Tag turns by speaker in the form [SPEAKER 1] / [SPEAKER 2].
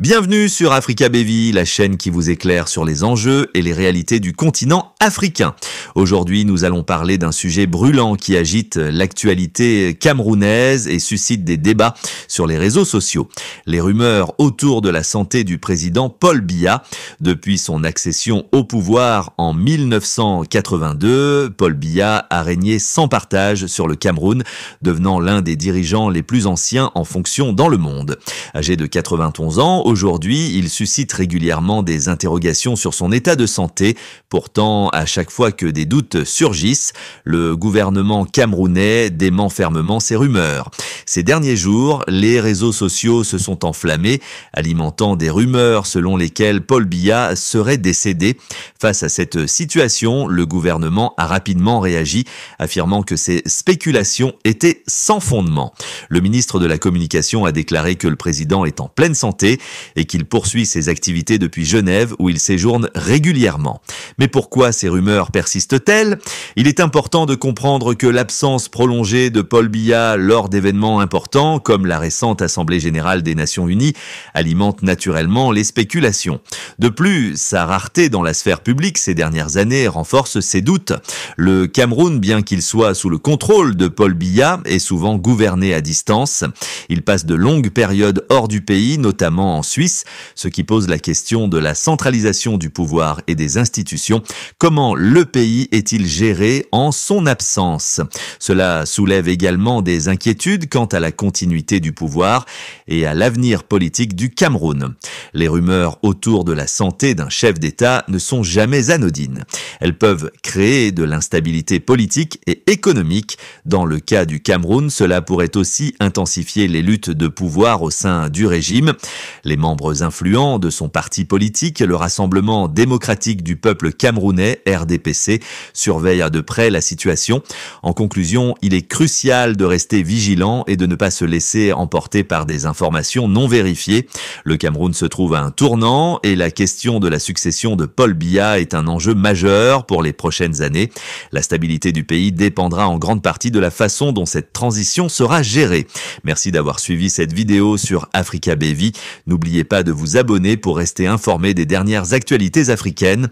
[SPEAKER 1] Bienvenue sur Africa BV, la chaîne qui vous éclaire sur les enjeux et les réalités du continent africain. Aujourd'hui, nous allons parler d'un sujet brûlant qui agite l'actualité camerounaise et suscite des débats sur les réseaux sociaux. Les rumeurs autour de la santé du président Paul Biya. Depuis son accession au pouvoir en 1982, Paul Biya a régné sans partage sur le Cameroun, devenant l'un des dirigeants les plus anciens en fonction dans le monde. Âgé de 91 ans, aujourd'hui, il suscite régulièrement des interrogations sur son état de santé. Pourtant, à chaque fois que des doutes surgissent, le gouvernement camerounais dément fermement ces rumeurs. Ces derniers jours, les réseaux sociaux se sont enflammés, alimentant des rumeurs selon lesquelles Paul Biya serait décédé. Face à cette situation, le gouvernement a rapidement réagi, affirmant que ces spéculations étaient sans fondement. Le ministre de la Communication a déclaré que le président est en pleine santé et qu'il poursuit ses activités depuis Genève où il séjourne régulièrement. Mais pourquoi ces rumeurs persistent-elles ? Il est important de comprendre que l'absence prolongée de Paul Biya lors d'événements importants, comme la récente Assemblée générale des Nations Unies, alimente naturellement les spéculations. De plus, sa rareté dans la sphère publique ces dernières années renforce ses doutes. Le Cameroun, bien qu'il soit sous le contrôle de Paul Biya, est souvent gouverné à distance. Il passe de longues périodes hors du pays, notamment en Suisse, ce qui pose la question de la centralisation du pouvoir et des institutions. Comment le pays est-il géré en son absence ? Cela soulève également des inquiétudes quant à la continuité du pouvoir et à l'avenir politique du Cameroun. Les rumeurs autour de la santé d'un chef d'État ne sont jamais anodines. Elles peuvent créer de l'instabilité politique et économique. Dans le cas du Cameroun, cela pourrait aussi intensifier les luttes de pouvoir au sein du régime. Les membres influents de son parti politique, le Rassemblement démocratique du peuple camerounais, RDPC, surveillent de près la situation. En conclusion, il est crucial de rester vigilant et de ne pas se laisser emporter par des informations non vérifiées. Le Cameroun se trouve à un tournant et la question de la succession de Paul Biya est un enjeu majeur pour les prochaines années. La stabilité du pays dépendra en grande partie de la façon dont cette transition sera gérée. Merci d'avoir suivi cette vidéo sur Africa BV. N'oubliez pas de vous abonner pour rester informé des dernières actualités africaines.